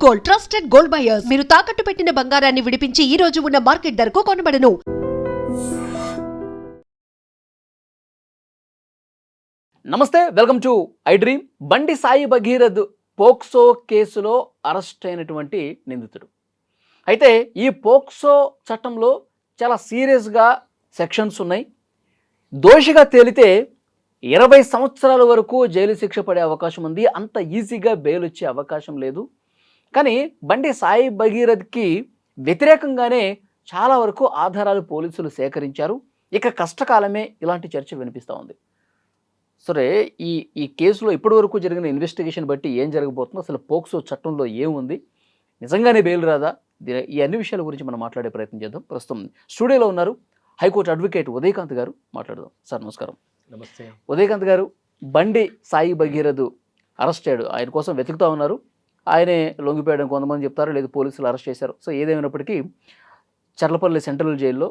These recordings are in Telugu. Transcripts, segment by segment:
Gold, trusted gold buyers. మీరు తాకట్టు పెట్టిన బంగారాన్ని విడిపించి ఈ రోజు ఉన్న మార్కెట్ ధరకు కొనబడను. నమస్తే, వెల్కమ్ టు ఐ డ్రీమ్. బండి సాయి భగీరథ్ పోక్సో కేసులో అరెస్ట్ అయినటువంటి నిందితుడు. అయితే ఈ పోక్సో చట్టంలో చాలా సీరియస్గా సెక్షన్స్ ఉన్నాయి. దోషిగా తేలితే 20 సంవత్సరాల వరకు జైలు శిక్ష పడే అవకాశం ఉంది. అంత ఈజీగా బెయిల్ వచ్చే అవకాశం లేదు. కానీ బండి సాయి భగీరథ్కి వ్యతిరేకంగానే చాలా వరకు ఆధారాలు పోలీసులు సేకరించారు. ఇక కష్టకాలమే ఇలాంటి చర్చ వినిపిస్తూ ఉంది. సరే, ఈ కేసులో ఇప్పటివరకు జరిగిన ఇన్వెస్టిగేషన్ బట్టి ఏం జరగబోతుందో, అసలు పోక్సో చట్టంలో ఏముంది, నిజంగానే బెయిల్ రాదా, ఈ అన్ని విషయాల గురించి మనం మాట్లాడే ప్రయత్నం చేద్దాం. ప్రస్తుతం స్టూడియోలో ఉన్నారు హైకోర్టు అడ్వకేట్ ఉదయకాంత్ గారు. మాట్లాడదాం. సార్ నమస్కారం. నమస్తే. ఉదయకాంత్ గారు, బండి సాయి భగీరథ్ అరెస్ట్ అయ్యాడు. ఆయన కోసం వెతుకుతూ ఉన్నారు. ఆయనే లొంగిపోయాడని కొంతమంది చెప్తారు, లేదు పోలీసులు అరెస్ట్ చేశారు. సో ఏదేమైనప్పటికీ చర్లపల్లి సెంట్రల్ జైల్లో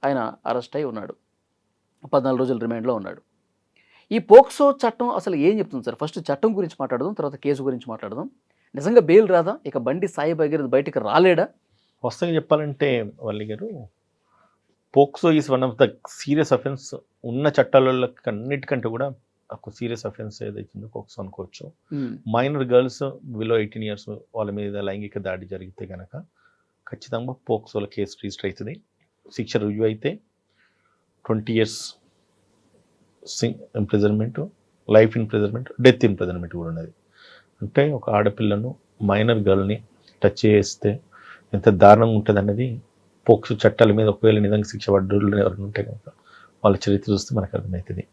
ఆయన అరెస్ట్ అయి ఉన్నాడు. 14 రోజులు రిమాండ్లో ఉన్నాడు. ఈ పోక్సో చట్టం అసలు ఏం చెప్తుంది సార్? ఫస్ట్ చట్టం గురించి మాట్లాడదాం, తర్వాత కేసు గురించి మాట్లాడదాం. నిజంగా బెయిల్ రాదా? ఇక బండి సాయి భగీరథ్ బయటికి రాలేడా? వస్తగా చెప్పాలంటే వల్లి గారు, POCSO is one of the serious offence. ఉన్న చట్టాలలో అన్నిటికంటే కూడా ఒక సీరియస్ అఫెన్స్ ఏదైతుందో పోక్సో అనుకోవచ్చు. మైనర్ గర్ల్స్ బిలో 18 years వాళ్ళ మీద లైంగిక దాడి జరిగితే కనుక ఖచ్చితంగా పోక్సోలో కేసు రిజిస్టర్ అవుతుంది. శిక్ష రుజువు అయితే 20 years imprisonment, life imprisonment, death imprisonment కూడా ఉన్నది. అంటే ఒక ఆడపిల్లను, మైనర్ గర్ల్ని టచ్ చేస్తే ఎంత దారుణంగా ఉంటుంది అన్నది పోక్సో చట్టాల మీద ఒకవేళ నిజంగా శిక్ష పడ్డోళ్ళు ఎవరైనా ఉంటే కనుక వాళ్ళ చరిత్ర చూస్తే మనకు అర్థమవుతుంది.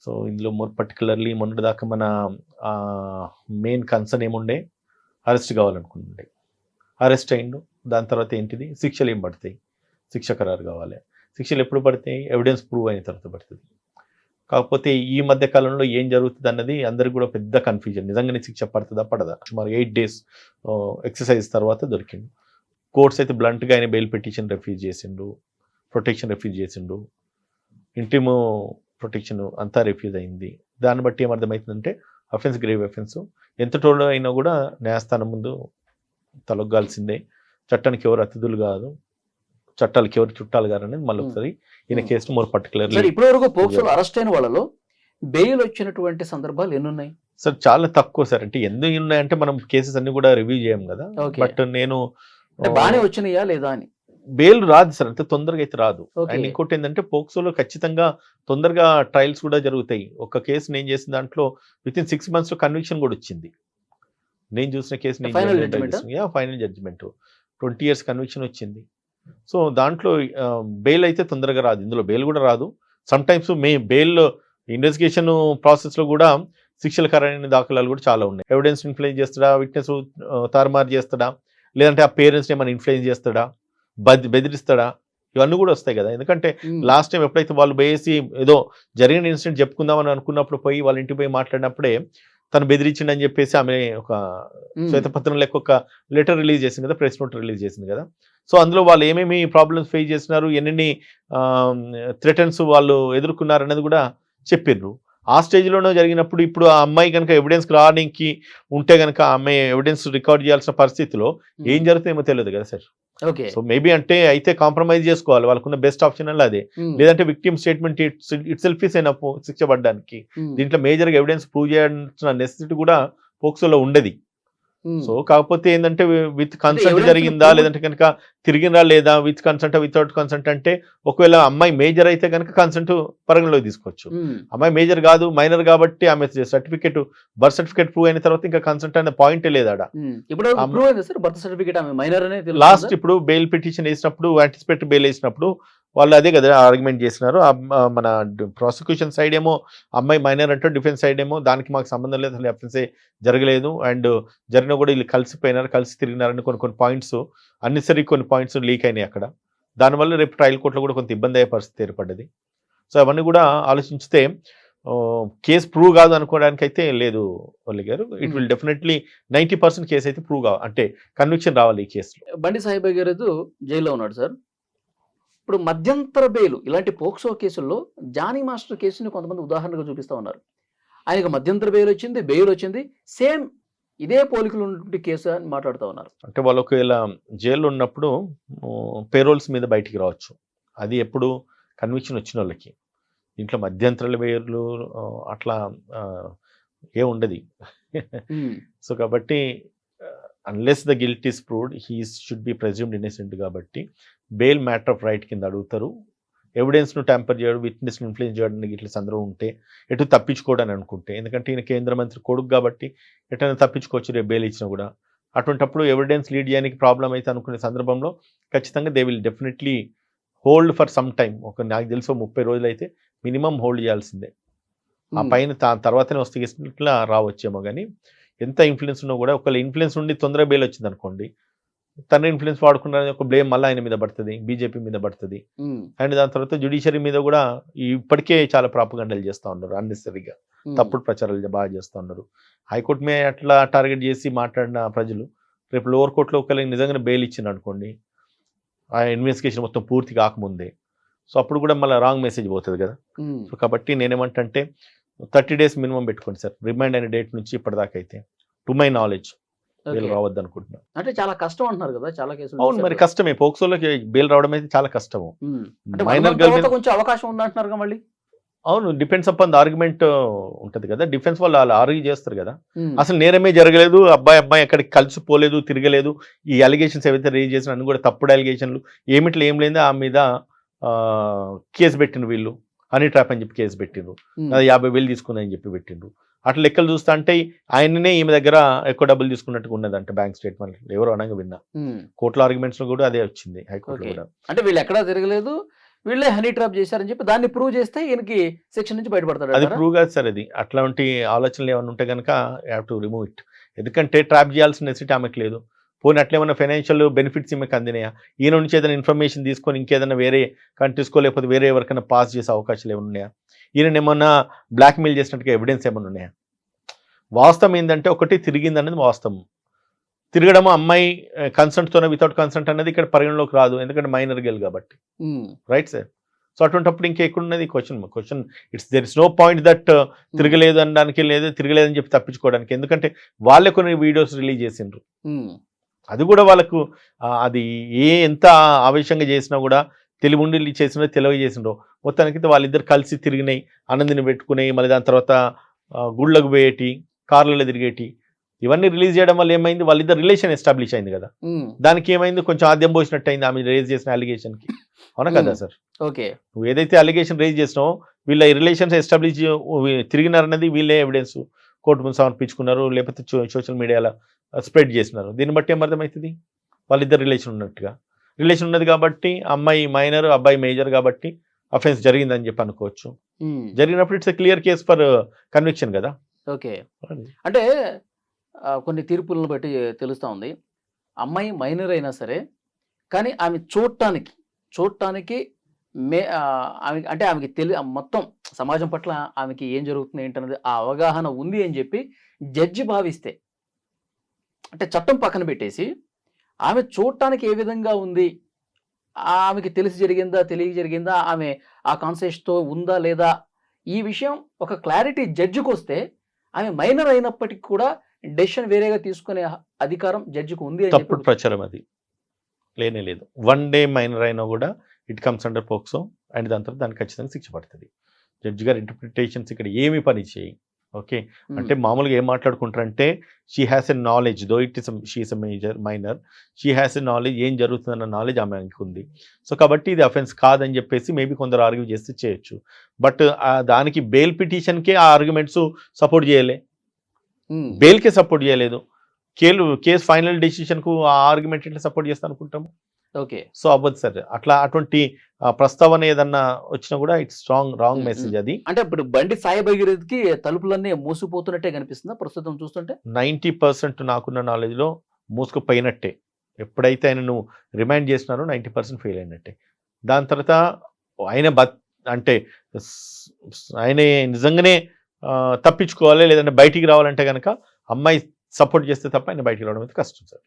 సో ఇందులో మోర్ పర్టికులర్లీ మొన్నటిదాకా మన మెయిన్ కన్సర్న్ ఏముండే, అరెస్ట్ కావాలనుకుంటుండే. అరెస్ట్ అయిండు. దాని తర్వాత ఏంటిది, శిక్షలు ఏం పడతాయి, శిక్ష ఖరారు కావాలి. శిక్షలు ఎప్పుడు పడతాయి? ఎవిడెన్స్ ప్రూవ్ అయిన తర్వాత పడుతుంది. కాకపోతే ఈ మధ్య కాలంలో ఏం జరుగుతుంది అన్నది అందరికి కూడా పెద్ద కన్ఫ్యూజన్. నిజంగానే శిక్ష పడుతుందా పడదా? సుమారు 8 days ఎక్సర్సైజ్ తర్వాత దొరికిండు. కోర్ట్స్ అయితే బ్లంట్గా ఆయన బెయిల్ పిటిషన్ రిఫ్యూజ్ చేసిండు, ప్రొటెక్షన్ రిఫ్యూజ్ చేసిండు, ఇంటిమ్ ప్రొటెక్షన్ అంతా రిఫ్యూజ్ అయింది. దాన్ని బట్టి ఏమర్థమవుతుందంటే అఫెన్స్ గ్రేవ్ అఫెన్స్. ఎంత టోల్ అయినా కూడా న్యాయస్థానం ముందు తలొగ్గాల్సిందే. చట్టానికి ఎవరు అతిథులు కాదు, చట్టాలకి ఎవరు చుట్టాలు కాదు అనేది మళ్ళీ ఒకసారి ఈయన కేసు మోర్ పర్టికులర్. ఇప్పటివరకు పోక్సోలో అరెస్ట్ అయిన వాళ్ళలో బెయిల్ వచ్చినటువంటి సందర్భాలు ఎన్ని ఉన్నాయి సార్? చాలా తక్కువ సార్. అంటే ఎందుకు ఉన్నాయంటే మనం కేసెస్ అన్ని కూడా రివ్యూ చేయం కదా. బట్ నేను బాగానే వచ్చినాయా లేదా అని. బెయిల్ రాదు సార్, అంత తొందరగా అయితే రాదు. అండ్ ఇంకోటి ఏంటంటే పోక్సోలో ఖచ్చితంగా తొందరగా ట్రయల్స్ కూడా జరుగుతాయి. ఒక కేసు నేను చేసిన దాంట్లో విత్ ఇన్ 6 months కన్విక్షన్ కూడా వచ్చింది. నేను చూసిన case final judgement 20 years conviction వచ్చింది. సో దాంట్లో బెయిల్ అయితే తొందరగా రాదు. ఇందులో బెయిల్ కూడా రాదు. సమ్ టైమ్స్ బెయిల్ ఇన్వెస్టిగేషన్ ప్రాసెస్లో కూడా శిక్షల ఖరారైన దాఖలాలు కూడా చాలా ఉన్నాయి. ఎవిడెన్స్ ఇన్ఫ్లుయెన్స్ చేస్తాడా, విట్నెస్ తారుమారు చేస్తాడా, లేదంటే ఆ పేరెంట్స్ని ఏమైనా ఇన్ఫ్లుయెన్స్ చేస్తాడా, బెదిరిస్తాడా, ఇవన్నీ కూడా వస్తాయి కదా. ఎందుకంటే లాస్ట్ టైం ఎప్పుడైతే వాళ్ళు పోయేసి ఏదో జరిగిన ఇన్సిడెంట్ చెప్పుకుందామని అనుకున్నప్పుడు పోయి వాళ్ళ ఇంటికి పోయి మాట్లాడినప్పుడే తను బెదిరించిండని చెప్పేసి ఆమె ఒక శ్వేతపత్రం లెక్క ఒక లెటర్ రిలీజ్ చేసింది కదా, ప్రెస్ నోట్ రిలీజ్ చేసింది కదా. సో అందులో వాళ్ళు ఏమేమి ప్రాబ్లమ్స్ ఫేస్ చేస్తున్నారు, ఎన్ని థ్రెటన్స్ వాళ్ళు ఎదుర్కొన్నారు అనేది కూడా చెప్పిర్రు. ఆ స్టేజ్లోనే జరిగినప్పుడు ఇప్పుడు ఆ అమ్మాయి కనుక ఎవిడెన్స్ రావడానికి ఉంటే కనుక ఆమె ఎవిడెన్స్ రికార్డ్ చేయాల్సిన పరిస్థితిలో ఏం జరుగుతుందేమో తెలియదు కదా సార్. సో మేబీ అంటే అయితే కాంప్రమైజ్ చేసుకోవాలి, వాళ్ళకున్న బెస్ట్ ఆప్షన్ అలా అదే. లేదంటే victim statement it self is enough శిక్ష పడడానికి. దీంట్లో మేజర్గా ఎవిడెన్స్ ప్రూవ్ చేయాల్సిన నెసెసిటీ కూడా పోక్సోలో ఉండదు. సో కాకపోతే ఏంటంటే విత్ కన్సెంట్ జరిగిందా, లేదంటే కనుక తిరిగినరా లేదా, విత్ కన్సెంట్ వితౌట్ కన్సెంట్ అంటే ఒకవేళ అమ్మాయి మేజర్ అయితే కనుక కన్సెంట్ పరిగణలోకి తీసుకోవచ్చు. అమ్మాయి మేజర్ కాదు, మైనర్ కాబట్టి ఆమె సర్టిఫికేట్, బర్త్ సర్టిఫికేట్ ప్రూవ్ అయిన తర్వాత ఇంకా కన్సెంట్ అనే పాయింటే లేదా. లాస్ట్ ఇప్పుడు బెయిల్ పిటిషన్ వేసినప్పుడు, యాంటిసిపేటరీ బెయిల్ వేసినప్పుడు వాళ్ళు అదే కదా ఆర్గ్యుమెంట్ చేసినారు. మన ప్రాసిక్యూషన్ సైడ్ ఏమో అమ్మాయి మైనర్ అంటే, డిఫెన్స్ సైడ్ ఏమో దానికి మాకు సంబంధం లేదు, అసలు అఫెన్సే జరగలేదు, అండ్ జరిగినా కూడా వీళ్ళు కలిసిపోయినారు, కలిసి తిరిగినారని కొన్ని పాయింట్స్, అన్నెసరీ కొన్ని పాయింట్స్ లీక్ అయినాయి అక్కడ. దానివల్ల రేపు ట్రయల్ కోర్టులో కూడా కొంత ఇబ్బంది అయ్యే పరిస్థితి ఏర్పడ్డది. సో అవన్నీ కూడా ఆలోచిస్తే కేసు ప్రూవ్ కాదు అనుకోవడానికి అయితే లేదు వల్లి గారు. ఇట్ విల్ డెఫినెట్లీ 90% కేసు అయితే ప్రూవ్ కావాలి, అంటే కన్విక్షన్ రావాలి ఈ కేసులో. బండి సాయి భగీరథ్ జైల్లో ఉన్నాడు సార్. ఇప్పుడు మధ్యంతర బెయిల్ ఇలాంటి పోక్సో కేసుల్లో జానీ మాస్టర్ కేసుని కొంతమంది ఉదాహరణగా చూపిస్తూ ఉన్నారు. ఆయనకు మధ్యంతర బెయిల్ వచ్చింది, సేమ్ ఇదే పోలికలు ఉన్నటువంటి కేసు అని మాట్లాడుతూ ఉన్నారు. అంటే వాళ్ళు ఒకవేళ జైల్లో ఉన్నప్పుడు పేరోల్స్ మీద బయటికి రావచ్చు. అది ఎప్పుడు కన్విక్షన్ వచ్చిన వాళ్ళకి. ఇంట్లో మధ్యంతరాల వేర్లు అట్లా ఏ ఉండదు. సో కాబట్టి unless the guilt is proved he should be presumed innocent కాబట్టి బెయిల్ మ్యాటర్ ఆఫ్ రైట్ కింద అడుగుతారు. ఎవిడెన్స్ను ట్యాంపర్ చేయడం, విట్నెస్ను ఇన్ఫ్లుయెన్స్ చేయడానికి ఇట్లా సందర్భం ఉంటే ఎటు తప్పించుకోవడానికి అనుకుంటే, ఎందుకంటే ఈయన కేంద్ర మంత్రి కొడుకు కాబట్టి ఎటైనా తప్పించుకోవచ్చు రేపు బెయిల్ ఇచ్చినా కూడా. అటువంటిప్పుడు ఎవిడెన్స్ లీడ్ చేయడానికి ప్రాబ్లం అయితే అనుకునే సందర్భంలో ఖచ్చితంగా they will definitely hold for some time. నాకు తెలిసి 30 రోజులు అయితే మినిమం హోల్డ్ చేయాల్సిందే. ఆ పైన తర్వాతనే వస్తే ఇట్లా రావచ్చేమో. కానీ ఎంత ఇన్ఫ్లుయెన్స్ ఉన్నా కూడా ఒకవేళ ఇన్ఫ్లుయెన్స్ ఉండి తొందరగా బెయిల్ వచ్చింది అనుకోండి, తండ్రి ఇన్ఫ్లుయెన్స్ వాడుకున్నారని ఒక బ్లేమ్ మళ్ళీ ఆయన మీద పడుతుంది, బీజేపీ మీద పడుతుంది. అండ్ దాని తర్వాత జ్యుడిషియరీ మీద కూడా ఇప్పటికే చాలా ప్రాపగండాలు చేస్తూ ఉన్నారు అన్నెసరీగా, తప్పుడు ప్రచారాలు బాగా చేస్తూ ఉన్నారు. హైకోర్టు మీద అట్లా టార్గెట్ చేసి మాట్లాడిన ప్రజలు రేపు లోవర్ కోర్టులో ఒకవేళ నిజంగానే బెయిల్ ఇచ్చింది అనుకోండి, ఆ ఇన్వెస్టిగేషన్ మొత్తం పూర్తి కాకముందే, సో అప్పుడు కూడా మళ్ళీ రాంగ్ మెసేజ్ పోతుంది కదా. సో కాబట్టి నేనేమంటే 30 days మినిమం పెట్టుకోండి సార్, రిమైండ్ అయిన డేట్ నుంచి ఇప్పటిదాకా అయితే టు మై నాలెడ్జ్ బెయిల్ రావద్దు అనుకుంటున్నాను. అంటే చాలా కష్టం అంటున్నారు కదా చాలా కేసులు. అవును, మరి కష్టమే, పోక్సోలోకి బెయిల్ రావడం అయితే చాలా కష్టము. మైనర్ గర్ల్ కొంచెం అవకాశం ఉందంటున్నారు మళ్ళీ. అవును, డిపెండ్స్ అపాన్ ద ఆర్గ్యుమెంట్ ఉంటుంది కదా. డిఫెన్స్ వాళ్ళు ఆర్గ్యూ చేస్తారు కదా, అసలు నేరమే జరగలేదు, అబ్బాయి ఎక్కడికి కలిసిపోలేదు, తిరగలేదు, ఈ అలిగేషన్స్ ఏవైతే రేజ్ చేసిన అన్ని కూడా తప్పుడు అలిగేషన్లు, ఏమిట్లో ఏం లేదు, ఆ మీద కేసు పెట్టిండ్రు వీళ్ళు, హనీ ట్రాప్ అని చెప్పి కేసు పెట్టిండ్రు, 50,000 తీసుకుందని చెప్పి పెట్టిండ్రు. అట్లా లెక్కలు చూస్తా అంటే ఆయననే ఈమె దగ్గర ఎక్కువ డబ్బులు తీసుకున్నట్టుగా ఉన్నదంటే బ్యాంక్ స్టేట్మెంట్ ఎవరు అనగా విన్నా. కోర్టులో ఆర్గ్యుమెంట్స్ లో కూడా అదే వచ్చింది, హైకోర్టులో కూడా. అంటే వీళ్ళు ఎక్కడా తిరగలేదు, వీళ్ళే హనీ ట్రాప్ చేశారని చెప్పి దాన్ని ప్రూవ్ చేస్తే ఈయనకి శిక్ష నుంచి బయటపడతాడు. అది ప్రూవ్ కాదు సార్, అది అట్లాంటి ఆలోచనలు ఏమైనా ఉంటే కనుక హ్యావ్ టు రిమూవ్ ఇట్. ఎందుకంటే ట్రాప్ చేయాల్సిన నెసిటీ ఆమెకు లేదు. పోనీ అట్లేమన్నా ఫైనాన్షియల్ బెనిఫిట్స్ ఈమెకు అందినాయా, ఈయన నుంచి ఏదైనా ఇన్ఫర్మేషన్ తీసుకొని ఇంకేదైనా వేరే కంట్రీస్కో లేకపోతే వేరే ఎవరికైనా పాస్ చేసే అవకాశాలు ఏమైనా ఉన్నాయా, ఈయన ఏమన్నా బ్లాక్మెయిల్ చేసినట్టుగా ఎవిడెన్స్ ఏమైనా ఉన్నాయా? వాస్తవం ఏంటంటే ఒకటి తిరిగింది అనేది వాస్తవం. తిరగడం అమ్మాయి కన్సెంట్తోనే వితౌట్ కన్సెంట్ అనేది ఇక్కడ పరిగణలోకి రాదు, ఎందుకంటే మైనర్ గర్ల్ కాబట్టి. Right sir. సో అటువంటిప్పుడు ఇంకెక్కడున్నది question there is no point that తిరగలేదు అనడానికి, లేదు తిరగలేదని చెప్పి తప్పించుకోవడానికి. ఎందుకంటే వాళ్ళే కొన్ని వీడియోస్ రిలీజ్ చేసిండ్రు, అది కూడా వాళ్ళకు అది ఎంత ఆవేశంగా చేసినా కూడా తెలివి ఉండి చేసినా తెలియజేసిండ్రు. మొత్తానికి వాళ్ళిద్దరు కలిసి తిరిగినాయి, ఆనందిని పెట్టుకున్నాయి, మళ్ళీ దాని తర్వాత గుళ్ళకు పోయేటి, కార్లలో తిరిగేటి, ఇవన్నీ రిలీజ్ చేయడం వల్ల ఏమైంది, వాళ్ళిద్దరు రిలేషన్ ఎస్టాబ్లిష్ అయింది కదా. దానికి ఏమైంది, కొంచెం ఆద్యం పోసినట్టు అయింది ఆమె రేజ్ చేసిన అలిగేషన్కి. అవునా కదా సార్? ఓకే, నువ్వు ఏదైతే అలిగేషన్ రేజ్ చేసినావో వీళ్ళ రిలేషన్స్ ఎస్టాబ్లిష్ తిరిగినారన్నది వీళ్ళే ఎవిడెన్స్ కోర్టు ముందు సమర్పించుకున్నారు, లేకపోతే సోషల్ మీడియాలో స్ప్రెడ్ చేసినారు. దీన్ని బట్టి ఏమర్థమవుతుంది, వాళ్ళిద్దరు రిలేషన్ ఉన్నట్టుగా. రిలేషన్ ఉన్నది కాబట్టి అమ్మాయి మైనర్, అబ్బాయి మేజర్ కాబట్టి అఫెన్స్ జరిగిందని చెప్పి అనుకోవచ్చు. జరిగినప్పుడు it's a clear case for conviction కదా. ఓకే, అంటే కొన్ని తీర్పులను బట్టి తెలుస్తూ ఉంది, అమ్మాయి మైనర్ అయినా సరే కానీ ఆమె చూడటానికి ఆమె అంటే ఆమెకి మొత్తం సమాజం పట్ల ఆమెకి ఏం జరుగుతుంది ఏంటన్నది ఆ అవగాహన ఉంది అని చెప్పి జడ్జి భావిస్తే, అంటే చట్టం పక్కన పెట్టేసి ఆమె చూడటానికి ఏ విధంగా ఉంది, ఆమెకి తెలిసి జరిగిందా తెలియ జరిగిందా, ఆమె ఆ కాన్సెప్ట్తో ఉందా లేదా, ఈ విషయం ఒక క్లారిటీ జడ్జికి వస్తే ఆమె మైనర్ అయినప్పటికీ కూడా డెసిషన్ వేరేగా తీసుకునే అధికారం జడ్జికి ఉంది. తప్పుడు ప్రచారం అది లేనే లేదు. 1 day మైనర్ అయినా కూడా it comes under POCSO, and దాని తర్వాత దానికి ఖచ్చితంగా శిక్ష పడుతుంది. జడ్జి గారి ఇంటర్ప్రిటేషన్స్ ఇక్కడ ఏమి పని చేయి. ఓకే, అంటే మామూలుగా ఏం మాట్లాడుకుంటారంటే she has a knowledge, though it is she is a minor, she has a knowledge, ఏం జరుగుతుందన్న నాలెడ్జ్ ఆమెకి ఉంది. సో కాబట్టి ఇది అఫెన్స్ కాదని చెప్పేసి మేబీ కొందరు ఆర్గ్యూ చేస్తే చేయొచ్చు. బట్ దానికి బెయిల్ పిటిషన్కే ఆ ఆర్గ్యుమెంట్స్ సపోర్ట్ చేయలే, బెయిల్కే సపోర్ట్ చేయలేదు. కేసు ఫైనల్ డెసిషన్కు ఆ ఆర్గ్యుమెంట్ ఎట్లా సపోర్ట్ చేస్తా అనుకుంటాము. ఓకే, సో అవ్వదు సార్. అటువంటి ప్రస్తావన ఏదన్నా వచ్చినా కూడా ఇట్స్ రాంగ్ మెసేజ్ అది. అంటే ఇప్పుడు బండి సాయి భగీరథకి తలుపులన్నీ మూసిపోతున్నట్టే కనిపిస్తుందా ప్రస్తుతం చూస్తుంటే? 90% నాకున్న నాలెడ్జ్లో మూసుకుపోయినట్టే. ఎప్పుడైతే ఆయన నువ్వు రిమైండ్ చేసినారో 90% ఫెయిల్ అయినట్టే. దాని తర్వాత ఆయన అంటే ఆయన నిజంగానే తప్పించుకోవాలి, లేదంటే బయటికి రావాలంటే కనుక అమ్మాయి సపోర్ట్ చేస్తే తప్ప ఆయన బయటికి రావడం అయితే కష్టం సార్.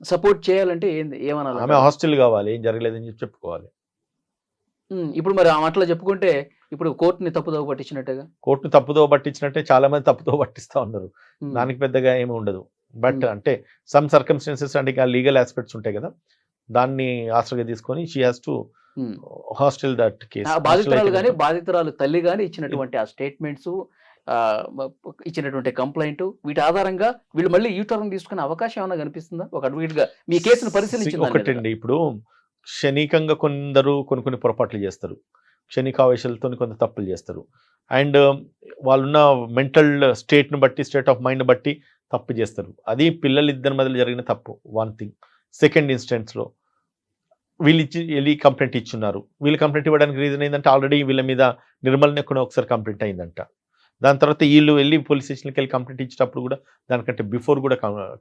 సపోర్ట్ చేయాలంటే ఏమన్నా ఆమె హాస్టల్ కావాలి, ఏం జరగలేదని చెప్పుకోవాలి. ఇప్పుడు మరి ఆ మాటలో చెప్పుకుంటే ఇప్పుడు కోర్టుని తప్పుదోవ పట్టించినట్టుగా. కోర్టును తప్పుదో పట్టించినట్టే చాలా మంది తప్పుదో పట్టిస్తా ఉన్నారు. ఉమ్, దానికి పెద్దగా ఏమి ఉండదు. బట్ ఉమ్. అంటే సమ్ సర్కమ్స్టెన్సెస్ అంటే ఇంకా లీగల్ ఆస్పెక్ట్స్ ఉంటాయి కదా, దాన్ని ఆశ్రగా తీసుకొని she has to um. Hostel that ఆ కేసు. బాధితురాలు కానీ బాధితురాలు తల్లి కానీ ఇచ్చినటువంటి ఆ స్టేట్మెంట్స్, ఇచ్చినటువంటి కంప్లైంట్, వీటి ఆధారంగా వీళ్ళు మళ్ళీ యూటర్న్ తీసుకునే అవకాశం ఏమైనా కనిపిస్తుందా ఒక అడ్వకేట్ గా మీ కేసును పరిశీలించిన దాని మీదుగా? ఒకటండి, ఇప్పుడు క్షణికంగా కొందరు కొన్ని పొరపాట్లు చేస్తారు, క్షణికావేశాలతో కొంత తప్పులు చేస్తారు. అండ్ వాళ్ళున్న మెంటల్ స్టేట్ను బట్టి, స్టేట్ ఆఫ్ మైండ్ బట్టి తప్పు చేస్తారు. అది పిల్లలు ఇద్దరి మధ్యలో జరిగిన తప్పు, వన్ థింగ్. సెకండ్ ఇన్స్టెన్స్లో వీళ్ళు వెళ్ళి కంప్లైంట్ ఇచ్చున్నారు. వీళ్ళు కంప్లైంట్ ఇవ్వడానికి రీజన్ ఏంటంటే ఆల్రెడీ వీళ్ళ మీద నిర్మల్ని కూడా ఒకసారి కంప్లైంట్ అయిందంట. దాని తర్వాత వీళ్ళు వెళ్ళి పోలీస్ స్టేషన్కి వెళ్ళి కంప్లైంట్ ఇచ్చేటప్పుడు కూడా దానికంటే బిఫోర్ కూడా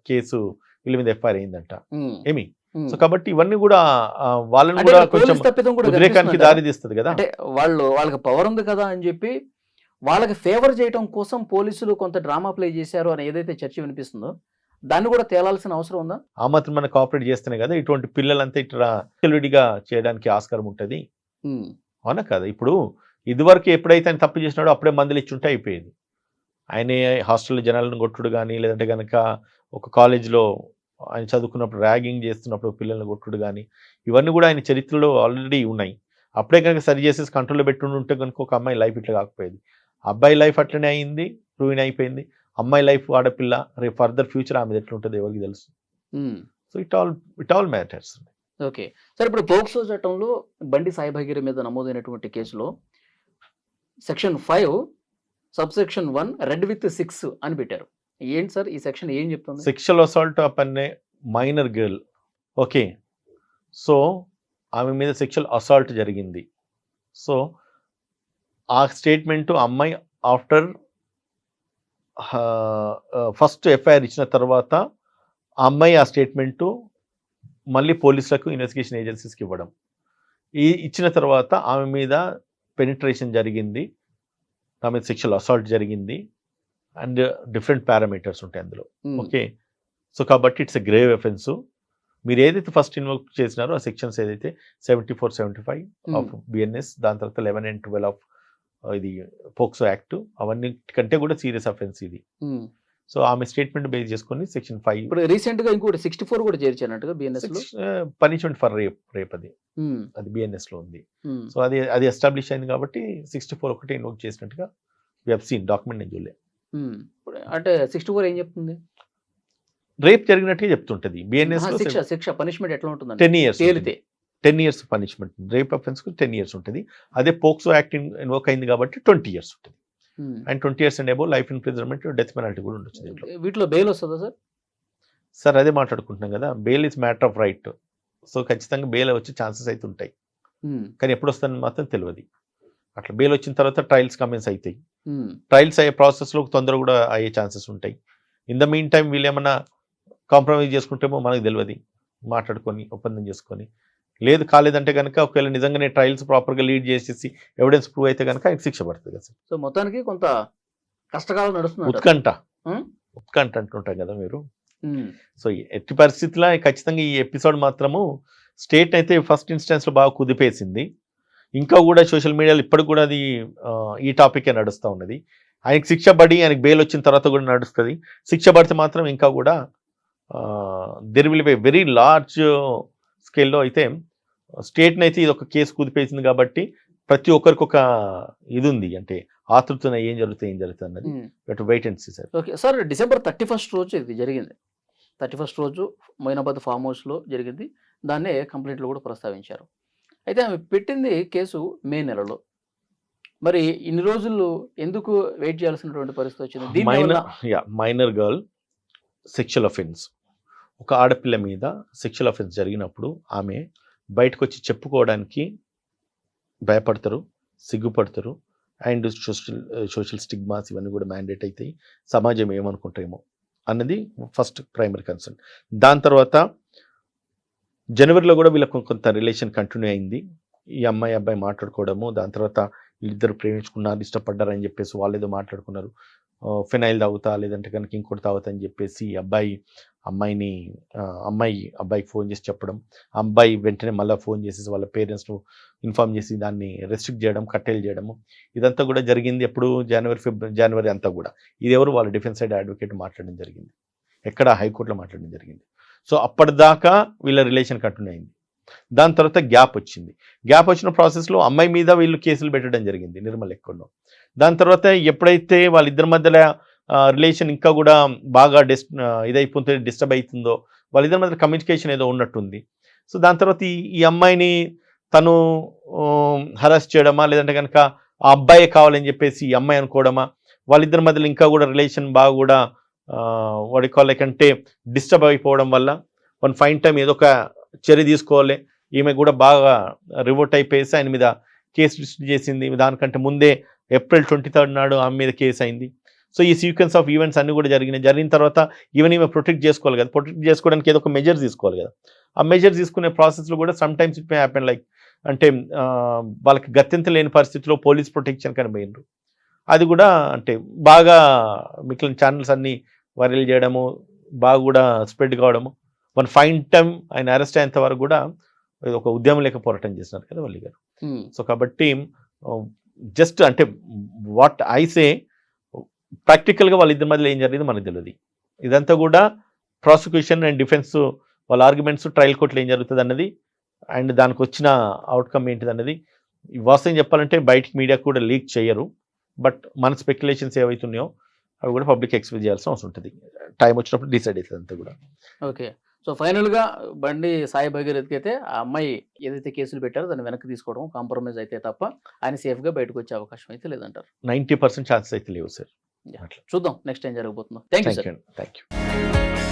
కేసు వీళ్ళ మీద ఎఫ్ఐఆర్ అయిందంట. ఏమి సో కాబట్టి ఇవన్నీ కూడా వాళ్ళని అంటే కూడా ఇక్కడ కొంచెం పోలీస్ తప్పిదం కూడా ఉద్రేకానికి కనిపిస్తుందా? దారి తీస్తుంది కదా. అంటే వాళ్ళకి పవర్ ఉంది కదా అని చెప్పి వాళ్ళకి ఫేవర్ చేయడం కోసం పోలీసులు కొంత డ్రామా ప్లే చేశారు అని ఏదైతే చర్చ వినిపిస్తుందో దాన్ని కూడా తేలాల్సిన అవసరం ఉందా? ఆ మాత్రం మనం కోఆపరేట్ చేస్తేనే కదా ఇటువంటి పిల్లలంతా ఇట్లా విడిగా చేయడానికి ఆస్కారం ఉంటుంది. అవునా కదా. ఇప్పుడు ఇదివరకు ఎప్పుడైతే ఆయన తప్పు చేసినాడో అప్పుడే మందులు ఇచ్చుంటే అయిపోయేది. ఆయన హాస్టల్లో జనాలను కొట్టుడు కానీ, లేదంటే కనుక ఒక కాలేజ్లో ఆయన చదువుకున్నప్పుడు ర్యాగింగ్ చేస్తున్నప్పుడు పిల్లల్ని కొట్టుడు కానీ, ఇవన్నీ కూడా ఆయన చరిత్రలో ఆల్రెడీ ఉన్నాయి. అప్పుడే కనుక సరి చేసేసి కంట్రోల్లో పెట్టుంటే కనుక ఒక అమ్మాయి లైఫ్ ఇట్లా కాకపోయేది. అబ్బాయి లైఫ్ అట్లనే అయింది, రూయిన్ అయిపోయింది. అమ్మాయి లైఫ్ ఆడపిల్ల రేపు ఫర్దర్ ఫ్యూచర్ ఆమె ఎట్లా ఉంటుంది ఎవరికి తెలుసు. So it all matters. Okay sir, ఇప్పుడు పోక్సో చట్టంలో బండి సాయి భగీరథ మీద నమోదైనటువంటి కేసులో సెక్షన్ 5 సబ్సెక్షన్ 1 రెడ్ విత్ 6 అని పెట్టారు. ఏంటి సార్ ఈ సెక్షన్ ఏం చెప్తుంది? Sexual assault upon a minor girl. Okay, so ఆమె మీద సెక్షువల్ అసాల్ట్ జరిగింది. సో ఆ స్టేట్మెంటు అమ్మాయి ఆఫ్టర్ ఫస్ట్ ఎఫ్ఐఆర్ ఇచ్చిన తర్వాత ఆ అమ్మాయి ఆ స్టేట్మెంటు మళ్ళీ పోలీసులకు, ఇన్వెస్టిగేషన్ ఏజెన్సీస్కి ఇవ్వడం. ఇచ్చిన తర్వాత ఆమె మీద పెనిట్రేషన్ జరిగింది, ఆమె మీద సెక్షువల్ అసాల్ట్ జరిగింది అండ్ డిఫరెంట్ పారామీటర్స్ ఉంటాయి అందులో. ఓకే, సో కాబట్టి ఇట్స్ ఎ గ్రేవ్ అఫెన్స్. మీరు ఏదైతే ఫస్ట్ ఇన్వోక్ చేసినారో ఆ సెక్షన్స్ ఏదైతే 74, 75 ఆఫ్ బిఎన్ఎస్, దాని తర్వాత 11 and 12 ఆఫ్ ఇది పోక్సో యాక్ట్, అవన్నీ కంటే కూడా సీరియస్ అఫెన్స్ ఇది. సో ఆమె స్టేట్మెంట్ బేస్ చేసుకొని సెక్షన్ 5. ఇప్పుడు రీసెంట్ గా ఇంకోటి 64 కూడా చేర్చానట్టుగా బిఎన్ఎస్ లో పనిష్మెంట్ ఫర్ రేప్ అది బిఎన్ఎస్ లో ఉంది. సో అది ఎస్టాబ్లిష్ అయింది కాబట్టి 64 ఒకటి ఇన్వోక్ చేసినట్టుగా వి హావ్ సీన్ డాక్యుమెంట్. నేను చూడలే. అంటే 64 ఏం చెప్తుంది? రేప్ జరిగినట్టుగా చెప్తుంటది బిఎన్ఎస్ లో. శిక్ష పనిష్మెంట్ ఎట్లా ఉంటుంది? 10 years తేలితే 10 years పనిష్మెంట్. రేప్ అఫెన్స్ కు 10 years ఉంటుంది. అదే పోక్సో యాక్ట్ ఇన్వోక్ అయింది కాబట్టి 20 years ఉంటుంది. And 20 years and above life imprisonment, death penalty కూడా ఉండొచ్చు దీంట్లో. వీటిలో బెయిల్ వస్తుందా సార్? సార్ అదే మాట్లాడుకుంటున్నాం కదా, bail is matter of right. So ఖచ్చితంగా బెయిల్ వచ్చే ఛాన్సెస్ అయితే ఉంటాయి, కానీ ఎప్పుడు వస్తుందని మాత్రం తెలియదు. అట్లా బెయిల్ వచ్చిన తర్వాత ట్రయల్స్ కమెన్స్ అవుతాయి. ట్రయల్స్ అయ్యే ప్రాసెస్లో తొందర కూడా అయ్యే ఛాన్సెస్ ఉంటాయి. ఇన్ ద మీన్ టైం వీళ్ళు ఏమన్నా కాంప్రమైజ్ చేసుకుంటేమో మనకు తెలియదు, మాట్లాడుకొని ఒప్పందం చేసుకొని. లేదు కాలేదంటే కనుక ఒకవేళ నిజంగానే ట్రయల్స్ ప్రాపర్గా లీడ్ చేసేసి ఎవిడెన్స్ ప్రూవ్ అయితే కనుక ఆయనకు శిక్ష పడుతుంది కదా. సో మొత్తానికి కొంత కష్టకాలం నడుస్తుంది. ఉత్కంఠ అంటుంటాం కదా మీరు. సో ఎట్టి పరిస్థితుల్లో ఖచ్చితంగా ఈ ఎపిసోడ్ మాత్రము స్టేట్ అయితే ఫస్ట్ ఇన్స్టెన్స్లో బాగా కుదిపేసింది. ఇంకా కూడా సోషల్ మీడియాలో ఇప్పటికి కూడా అది ఈ టాపికే నడుస్తూ ఉన్నది. ఆయనకి శిక్ష పడి ఆయనకి బెయిల్ వచ్చిన తర్వాత కూడా నడుస్తుంది. శిక్ష పడితే మాత్రం ఇంకా కూడా there will be very large స్కేల్లో అయితే స్టేట్ని అయితే ఇది ఒక కేసు కుదిపేసింది కాబట్టి ప్రతి ఒక్కరికి ఒక ఇది ఉంది, అంటే ఆతృతన ఏం జరుగుతుంది అన్నది wait and see sir. Okay sir, December 31 రోజు ఇది జరిగింది. 31 రోజు మొయినాబాద్ ఫామ్ హౌస్లో జరిగింది. దాన్నే కంప్లైంట్లో కూడా ప్రస్తావించారు. అయితే ఆమె పెట్టింది కేసు మే నెలలో. మరి ఇన్ని రోజులు ఎందుకు వెయిట్ చేయాల్సినటువంటి పరిస్థితి వచ్చింది? మైనర్ గర్ల్ సెక్షువల్ అఫెన్స్, ఒక ఆడపిల్ల మీద సెక్షువల్ అఫెన్స్ జరిగినప్పుడు ఆమె బయటకు వచ్చి చెప్పుకోవడానికి భయపడతారు, సిగ్గుపడతారు. అండ్ సోషల్ స్టిగ్మాస్ ఇవన్నీ కూడా మ్యాండేట్ అవుతాయి. సమాజం ఏమనుకుంటారేమో అన్నది ఫస్ట్ ప్రైమరీ కన్సర్న్. దాని తర్వాత జనవరిలో కూడా వీళ్ళకు కొంత రిలేషన్ కంటిన్యూ అయింది. ఈ అబ్బాయి మాట్లాడుకోవడము, దాని తర్వాత వీళ్ళిద్దరు ప్రేమించుకున్నారు, ఇష్టపడ్డారని చెప్పేసి వాళ్ళు ఏదో మాట్లాడుకున్నారు. ఫినైల్ తాగుతా లేదంటే కనుక ఇంకోటి తాగుతా అని చెప్పేసి అబ్బాయి అబ్బాయికి ఫోన్ చేసి చెప్పడం, అబ్బాయి వెంటనే మళ్ళీ ఫోన్ చేసేసి వాళ్ళ పేరెంట్స్ను ఇన్ఫార్మ్ చేసి దాన్ని రెస్ట్రిక్ట్ చేయడం, కట్టేలు చేయడము, ఇదంతా కూడా జరిగింది. ఎప్పుడు జనవరి అంతా కూడా ఇది ఎవరు వాళ్ళ డిఫెన్స్ సైడ్ అడ్వకేట్ మాట్లాడడం జరిగింది, ఎక్కడ హైకోర్టులో మాట్లాడడం జరిగింది. సో అప్పటిదాకా వీళ్ళ రిలేషన్ కంటిన్యూ అయింది. దాని తర్వాత గ్యాప్ వచ్చిన ప్రాసెస్లో అమ్మాయి మీద వీళ్ళు కేసులు పెట్టడం జరిగింది నిర్మల్ ఎక్కడో. దాని తర్వాత ఎప్పుడైతే వాళ్ళిద్దరి మధ్యలో రిలేషన్ ఇంకా కూడా బాగా ఇదైపోతుంది, డిస్టర్బ్ అవుతుందో, వాళ్ళిద్దరి మధ్య కమ్యూనికేషన్ ఏదో ఉన్నట్టుంది. సో దాని తర్వాత ఈ అమ్మాయిని తను హరాస్ చేయడమా, లేదంటే కనుక ఆ అబ్బాయే కావాలని చెప్పేసి ఈ అమ్మాయి అనుకోవడమా, వాళ్ళిద్దరి మధ్యలో ఇంకా కూడా రిలేషన్ బాగా కూడా వాడి కాళ్ళకంటే డిస్టర్బ్ అయిపోవడం వల్ల వన్ ఫైన్ టైం ఏదో ఒక చర్య తీసుకోవాలి, ఈమె కూడా బాగా రివోట్ అయిపోయేసి ఆయన మీద కేసు రిజిస్టర్ చేసింది. దానికంటే ముందే ఏప్రిల్ 23 నాడు ఆమె మీద కేసు అయింది. సో ఈ సీక్వెన్స్ ఆఫ్ ఈవెంట్స్ అన్నీ కూడా జరిగిన తర్వాత ఈమె ప్రొటెక్ట్ చేసుకోవాలి కదా, ప్రొటెక్ట్ చేసుకోవడానికి ఏదో ఒక మెజర్ తీసుకోవాలి కదా. ఆ మెజర్ తీసుకునే ప్రాసెస్లో కూడా some times it may happen like అంటే వాళ్ళకి గత్యంత లేని పరిస్థితిలో పోలీస్ ప్రొటెక్షన్ కనిపోయినారు. అది కూడా అంటే బాగా మిగిలిన ఛానల్స్ అన్నీ వైరల్ చేయడము, బాగా కూడా స్ప్రెడ్ కావడము, వన్ ఫైన్ టైం ఆయన అరెస్ట్ అయ్యేంత వరకు కూడా ఒక ఉద్యమం లేక పోరాటం చేసినారు కదా వల్లి గారు. సో కాబట్టి జస్ట్ అంటే వాట్ ఐ సే ప్రాక్టికల్గా వాళ్ళిద్దరి మధ్యలో ఏం జరిగింది మనకు తెలియదు. ఇదంతా కూడా ప్రాసిక్యూషన్ అండ్ డిఫెన్స్ వాళ్ళ ఆర్గ్యుమెంట్స్ ట్రయల్ కోర్టులో ఏం జరుగుతుంది అన్నది అండ్ దానికి వచ్చిన అవుట్కమ్ ఏంటిది అన్నది వాస్తవం చెప్పాలంటే బయటికి మీడియా కూడా లీక్ చేయరు. బట్ మన స్పెక్యులేషన్స్ ఏవైతున్నాయో అవి కూడా పబ్లిక్ ఎక్స్ప్రెస్ చేయాల్సిన అవసరం ఉంటుంది. టైం వచ్చినప్పుడు డిసైడ్ అవుతుంది అంతా కూడా. ఓకే. సో ఫైనల్గా బండి సాయి భగీరథ్కి అయితే ఆ అమ్మాయి ఏదైతే కేసులు పెట్టారో దాన్ని వెనక్కి తీసుకోవడం కాంప్రమైజ్ అయితే తప్ప ఆయన సేఫ్గా బయటకు వచ్చే అవకాశం అయితే లేదంటారు. 90% ఛాన్సెస్ అయితే లేవు సార్. చూద్దాం నెక్స్ట్ ఏం జరగబోతుందో. Thank you sir. Thank you.